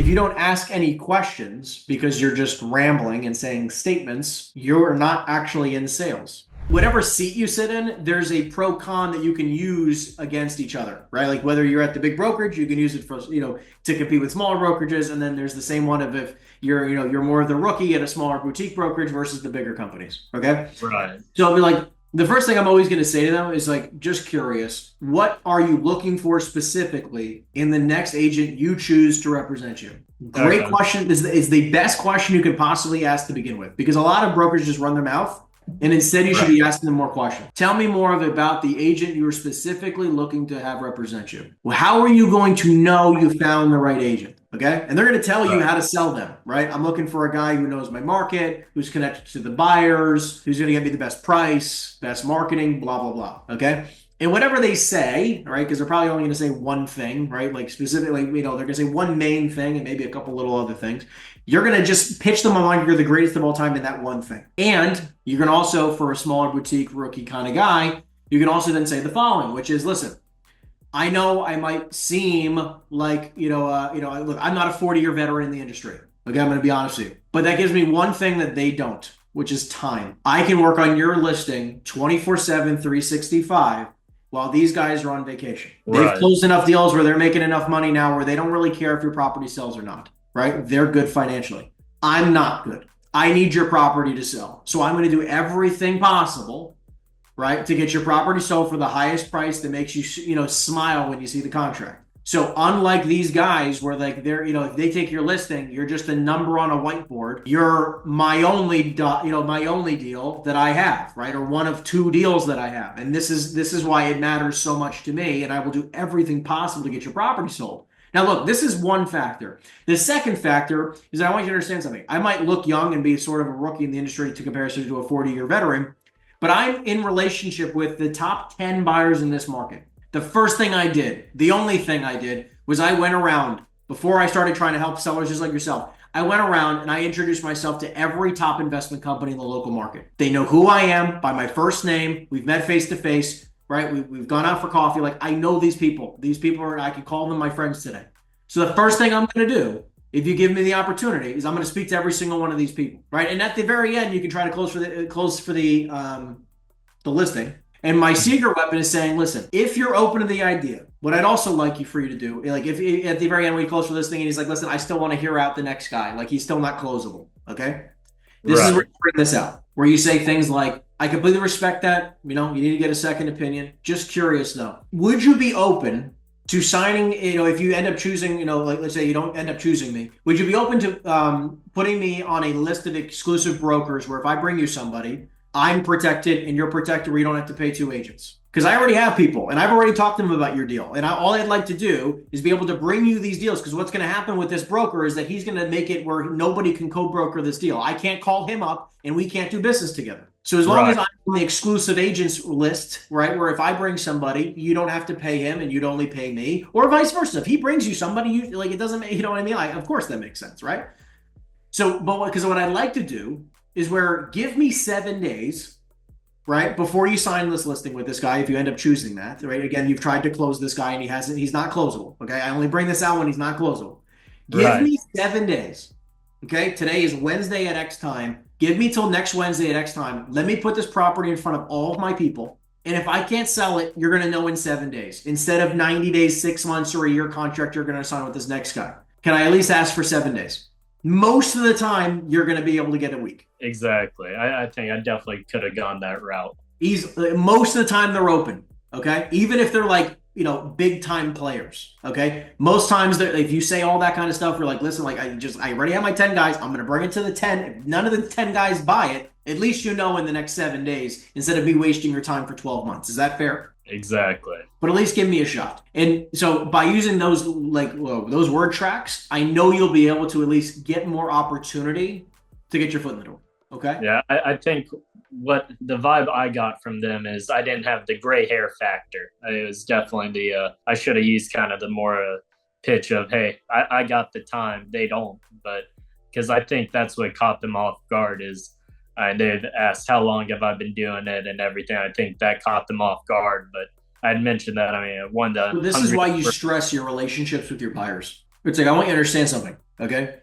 if you don't ask any questions because you're just rambling and saying statements, you're not actually in sales. Whatever seat you sit in, there's a pro con that you can use against each other, right? Like whether you're at the big brokerage, you can use it for, to compete with smaller brokerages. And then there's the same one of if you're more of the rookie at a smaller boutique brokerage versus the bigger companies. Okay. Right. So I'll be like, the first thing I'm always going to say to them is like, just curious, what are you looking for specifically in the next agent you choose to represent you? Great question. Is the best question you could possibly ask to begin with, because a lot of brokers just run their mouth. And instead, you should be asking them more questions. Tell me more about the agent you are specifically looking to have represent you. Well, how are you going to know you found the right agent? Okay. And they're going to tell you how to sell them, right? I'm looking for a guy who knows my market, who's connected to the buyers, who's going to get me the best price, best marketing, blah, blah, blah. Okay. And whatever they say, right, because they're probably only going to say one thing, right? Like specifically, they're going to say one main thing and maybe a couple little other things. You're going to just pitch them on like you're the greatest of all time in that one thing. And you can also, for a smaller boutique rookie kind of guy, you can also then say the following, which is, listen, I know I might seem like, look, I'm not a 40-year veteran in the industry. Okay, I'm going to be honest with you. But that gives me one thing that they don't, which is time. I can work on your listing 24/7, 365 while these guys are on vacation. Right. They've closed enough deals where they're making enough money now where they don't really care if your property sells or not. Right? They're good financially. I'm not good. I need your property to sell. So I'm going to do everything possible, right, to get your property sold for the highest price that makes you, smile when you see the contract. So unlike these guys where like if they take your listing, you're just a number on a whiteboard. You're my only deal that I have, right? Or one of two deals that I have. And this is why it matters so much to me. And I will do everything possible to get your property sold. Now, look, this is one factor. The second factor is I want you to understand something. I might look young and be sort of a rookie in the industry to comparison to a 40-year veteran, but I'm in relationship with the top 10 buyers in this market. The first thing I did, the only thing I did, was I went around, before I started trying to help sellers just like yourself, I went around and I introduced myself to every top investment company in the local market. They know who I am by my first name. We've met face to face. Right? We've gone out for coffee. Like, I know these people. These people I can call them my friends today. So the first thing I'm going to do, if you give me the opportunity, is I'm going to speak to every single one of these people. Right? And at the very end, you can try to close for the listing. And my secret weapon is saying, listen, if you're open to the idea, what I'd also like for you to do, like if at the very end we close for this thing and he's like, listen, I still want to hear out the next guy. Like he's still not closable. Okay. This is where you bring this out, where you say things like, I completely respect that. You need to get a second opinion. Just curious though. Would you be open to signing, if you end up choosing, like let's say you don't end up choosing me, would you be open to putting me on a list of exclusive brokers where if I bring you somebody, I'm protected and you're protected where you don't have to pay two agents? Because I already have people and I've already talked to them about your deal. And all I'd like to do is be able to bring you these deals, because what's going to happen with this broker is that he's going to make it where nobody can co-broker this deal. I can't call him up and we can't do business together. So as long as I'm on the exclusive agents list, right, where if I bring somebody, you don't have to pay him and you'd only pay me, or vice versa. If he brings you somebody, it doesn't, you know what I mean? Like, of course that makes sense, right? So, because what I'd like to do is give me 7 days, right, before you sign this listing with this guy, if you end up choosing that, right? Again, you've tried to close this guy and he's not closable. Okay. I only bring this out when he's not closable. Give me 7 days. Okay. Today is Wednesday at X time. Give me till next Wednesday at X time. Let me put this property in front of all of my people. And if I can't sell it, you're going to know in 7 days. Instead of 90 days, 6 months, or a year contract, you're going to sign with this next guy. Can I at least ask for 7 days? Most of the time, you're going to be able to get a week. Exactly. I think I definitely could have gone that route. Most of the time, they're open. Okay. Even if they're like, big time players. Okay. Most times if you say all that kind of stuff, you're like, listen, like I already have my 10 guys. I'm going to bring it to the 10. If none of the 10 guys buy it, at least in the next 7 days, instead of me wasting your time for 12 months. Is that fair? Exactly. But at least give me a shot. And so by using those those word tracks, I know you'll be able to at least get more opportunity to get your foot in the door. Okay. Yeah. I think what the vibe I got from them is I didn't have the gray hair factor. It was definitely I should have used kind of the more pitch of, hey, I got the time. They don't. But because I think that's what caught them off guard is they'd asked, how long have I been doing it and everything. I think that caught them off guard. But I'd mentioned that. I mean, this is why you stress your relationships with your buyers. It's like, I want you to understand something. Okay.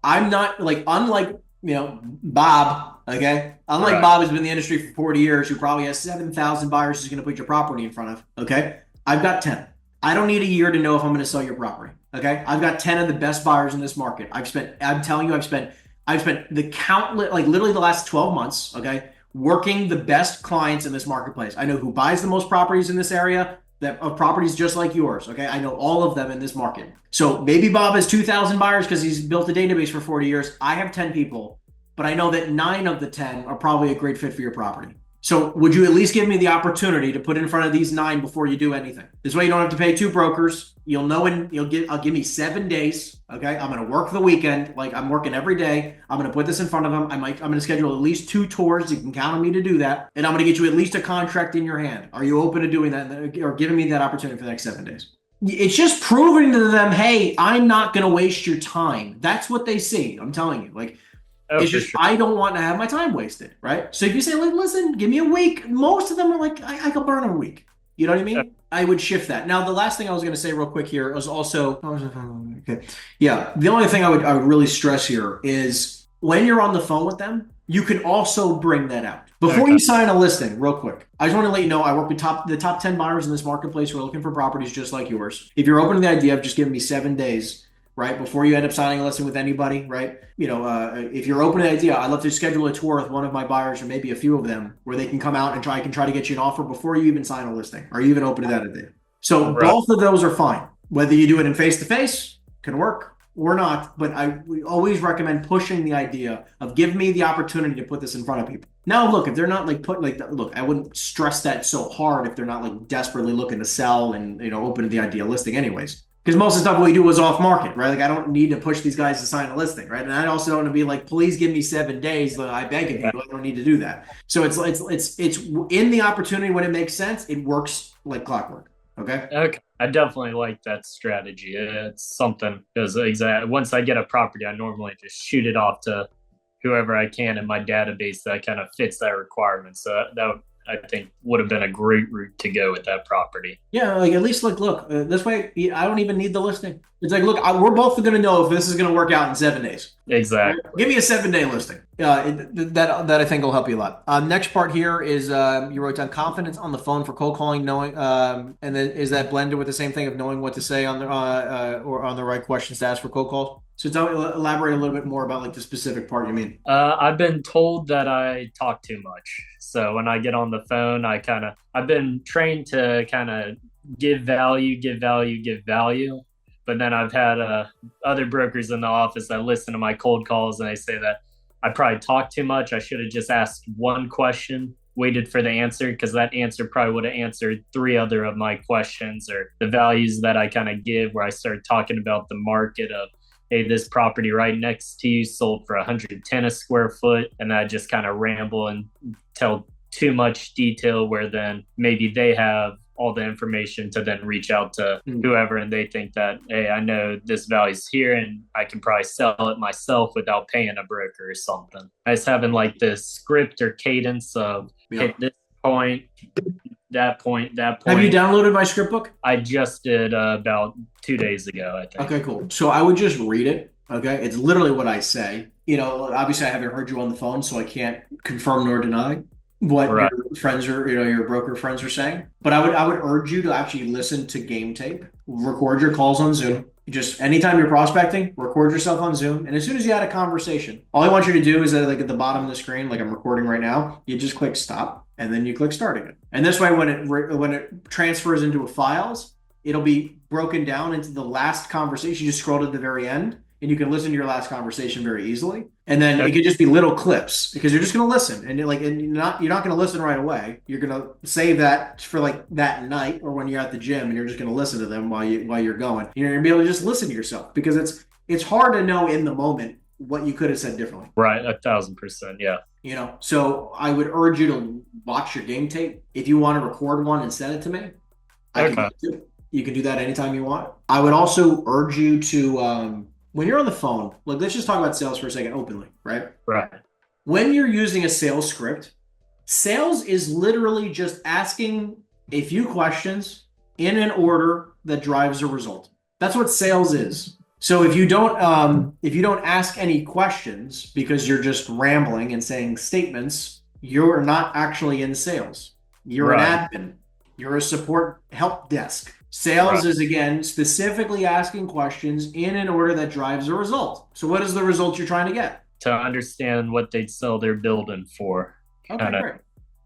I'm not like, unlike, Bob, okay? Unlike Right. Bob who's been in the industry for 40 years, who probably has 7,000 buyers he's going to put your property in front of, okay? I've got 10. I don't need a year to know if I'm going to sell your property, okay? I've got 10 of the best buyers in this market. I'm telling you, I've spent the countless, like literally the last 12 months, okay, working the best clients in this marketplace. I know who buys the most properties in this area, that of properties just like yours. Okay, I know all of them in this market. So maybe Bob has 2,000 buyers because he's built a database for 40 years. I have 10 people, but I know that 9 of the 10 are probably a great fit for your property. So would you at least give me the opportunity to put in front of these 9 before you do anything? This way you don't have to pay 2 brokers. You'll know, and I'll give me 7 days. Okay. I'm going to work the weekend. Like I'm working every day. I'm going to put this in front of them. I'm going to schedule at least 2 tours. You can count on me to do that. And I'm going to get you at least a contract in your hand. Are you open to doing that or giving me that opportunity for the next 7 days? It's just proving to them, hey, I'm not going to waste your time. That's what they see. I'm telling you. Like, Oh, it's for just sure. I don't want to have my time wasted, right? So if you say, like, listen, give me a week, most of them are like, I could burn a week. You know what I mean? I would shift that. Now, the last thing I was going to say real quick here was also, okay, yeah. The only thing I would really stress here is when you're on the phone with them, you can also bring that out before Okay. you sign a listing. Real quick, I just want to let you know I work with the top 10 buyers in this marketplace who are looking for properties just like yours. If you're open to the idea of just giving me 7 days, right, before you end up signing a listing with anybody, right? If you're open to the idea, I'd love to schedule a tour with one of my buyers or maybe a few of them where they can come out and I can try to get you an offer before you even sign a listing. Are you even open to that idea? So Right. both of those are fine. Whether you do it in face to face can work or not, but we always recommend pushing the idea of give me the opportunity to put this in front of people. Now, look, if they're not like put like look, I wouldn't stress that so hard if they're not like desperately looking to sell and open to the idea listing anyways. Because most of the stuff we do is off market, right? Like I don't need to push these guys to sign a listing, right? And I also don't want to be like, please give me 7 days. I beg of you, I don't need to do that. So it's in the opportunity when it makes sense. It works like clockwork. Okay. Okay. I definitely like that strategy. It's something because once I get a property, I normally just shoot it off to whoever I can in my database that kind of fits that requirement. So I think would have been a great route to go with that property. Yeah, like at least like look this way. I don't even need the listing. It's like look, we're both going to know if this is going to work out in 7 days. Exactly. Give me a 7 day listing. That I think will help you a lot. Next part here is you wrote down confidence on the phone for cold calling, knowing, and then is that blended with the same thing of knowing what to say on the or on the right questions to ask for cold calls? So elaborate a little bit more about like the specific part you mean. I've been told that I talk too much. So when I get on the phone, I've been trained to kind of give value, give value, give value. But then I've had other brokers in the office that listen to my cold calls and they say that I probably talk too much. I should have just asked one question, waited for the answer, because that answer probably would have answered 3 other of my questions or the values that I kind of give, where I start talking about the market of, hey, this property right next to you sold for 110 a square foot. And I just kind of ramble and tell too much detail where then maybe they have all the information to then reach out to whoever and they think that, hey, I know this value's here and I can probably sell it myself without paying a broker or something. I just having like this script or cadence of hit this point, that point, that point. Have you downloaded my script book? I just did about 2 days ago, I think. Okay, cool. So I would just read it. Okay, it's literally what I say. Obviously I haven't heard you on the phone, so I can't confirm nor deny what Right. your friends are, your broker friends are saying. But I would urge you to actually listen to game tape, record your calls on Zoom. Just anytime you're prospecting, record yourself on Zoom. And as soon as you had a conversation, all I want you to do is that like at the bottom of the screen, like I'm recording right now, you just click stop and then you click start again. And this way, when it transfers into a files, it'll be broken down into the last conversation. You just scroll to the very end and you can listen to your last conversation very easily. And then it could just be little clips because you're just going to listen and you're not going to listen right away. You're going to save that for like that night or when you're at the gym and you're just going to listen to them while you're going. You're going to be able to just listen to yourself because it's hard to know in the moment what you could have said differently. Right. 1,000%. Yeah. So I would urge you to watch your game tape. If you want to record one and send it to me, I can do it. You can do that anytime you want. I would also urge you to, when you're on the phone, like let's just talk about sales for a second openly, right? Right. When you're using a sales script, sales is literally just asking a few questions in an order that drives a result. That's what sales is. So if you don't ask any questions because you're just rambling and saying statements, you're not actually in sales. You're an Right. admin. You're a support help desk. Right. Sales is again specifically asking questions in an order that drives a result. So what is the result you're trying to get? To understand what they'd sell their building for. Okay, Kind of. great.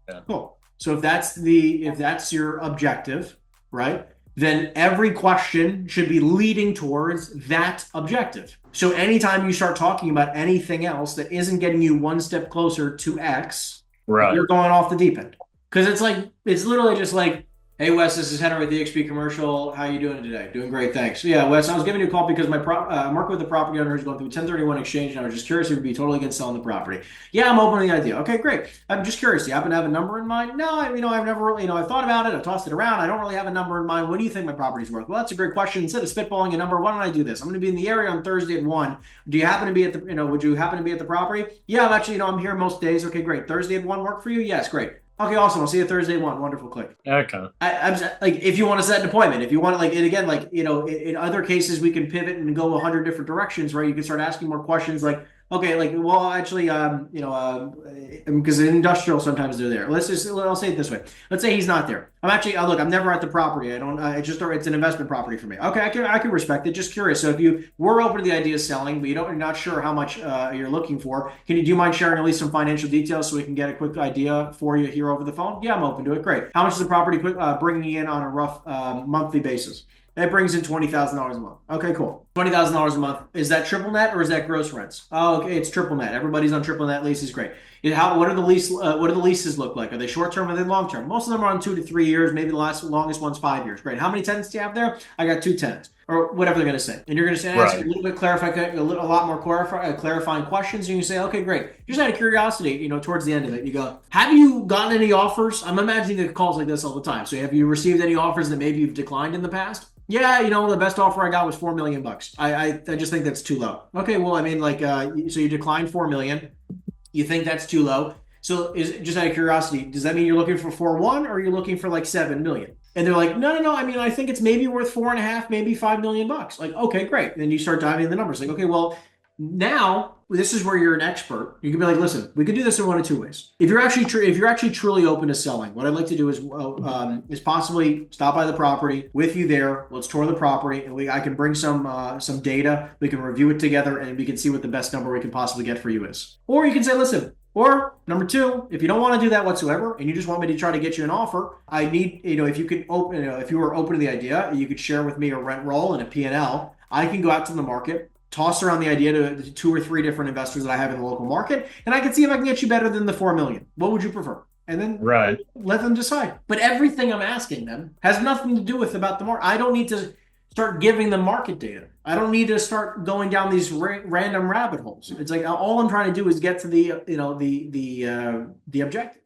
Yeah. Cool. So if that's your objective, right? Then every question should be leading towards that objective. So anytime you start talking about anything else that isn't getting you one step closer to X, Right. you're going off the deep end. Because it's literally just like, hey Wes, this is Henry with the EXP Commercial. How you doing today? Doing great, thanks. Yeah, Wes, I was giving you a call because I'm working with the property owner who's going through a 1031 exchange, and I was just curious if you'd be totally against selling the property. Yeah, I'm open to the idea. Okay, great. I'm just curious. Do you happen to have a number in mind? No, I've never really, I've thought about it. I've tossed it around. I don't really have a number in mind. What do you think my property's worth? Well, that's a great question. Instead of spitballing a number, why don't I do this? I'm going to be in the area on Thursday at 1. Do you happen to be at the, would you happen to be at the property? Yeah, I'm actually, I'm here most days. Okay, great. Thursday at 1 work for you? Yes, great. Okay, awesome. I'll see you Thursday at 1. Wonderful. Click. Okay. I'm like, if you want to set an appointment, if you want to, like, and again, like, in other cases, we can pivot and go 100 different directions, right? You can start asking more questions like, okay, like, well, actually, because in industrial, sometimes they're there. I'll say it this way. Let's say he's not there. I'm actually, look, I'm never at the property. I don't, it's an investment property for me. Okay, I can respect it. Just curious. So if you were open to the idea of selling, but you're not sure how much you're looking for, do you mind sharing at least some financial details so we can get a quick idea for you here over the phone? Yeah, I'm open to it. Great. How much is the property bringing in on a rough monthly basis? That brings in $20,000 a month. Okay, cool. $20,000 a month. Is that triple net or is that gross rents? Oh, okay, it's triple net. Everybody's on triple net leases. Great. What are the what do the leases look like? Are they short term or are they long term? Most of them are on 2 to 3 years. Maybe the longest one's 5 years. Great. How many tenants do you have there? I got 2 tenants, or whatever they're going to say. And you're going to say, ask Right. a little bit a lot more clarifying questions. And you say, okay, great. Just out of curiosity, towards the end of it, you go, have you gotten any offers? I'm imagining the calls like this all the time. So have you received any offers that maybe you've declined in the past? Yeah, the best offer I got was $4 million. I just think that's too low. Okay, well, I mean, like, so you declined 4 million. You think that's too low. So is just out of curiosity, does that mean you're looking for 4.1 or you're looking for like 7 million? And they're like, no. I mean, I think it's maybe worth 4.5, maybe $5 million. Like, okay, great. Then you start diving in the numbers. Like, okay, well, now this is where you're an expert. You can be like, listen, we could do this in one of two ways. If you're actually truly open to selling, what I'd like to do is possibly stop by the property with you there. Let's tour the property, and I can bring some data. We can review it together, and we can see what the best number we can possibly get for you is. Or you can say, listen. Or number two, if you don't want to do that whatsoever, and you just want me to try to get you an offer, I need, if you could open, if you were open to the idea, you could share with me a rent roll and a P&L. I can go out to the market, toss around the idea to 2 or 3 different investors that I have in the local market, and I can see if I can get you better than the 4 million. What would you prefer? And then Right. let them decide. But everything I'm asking them has nothing to do with about the market. I don't need to start giving them market data. I don't need to start going down these random rabbit holes. It's like all I'm trying to do is get to the objective.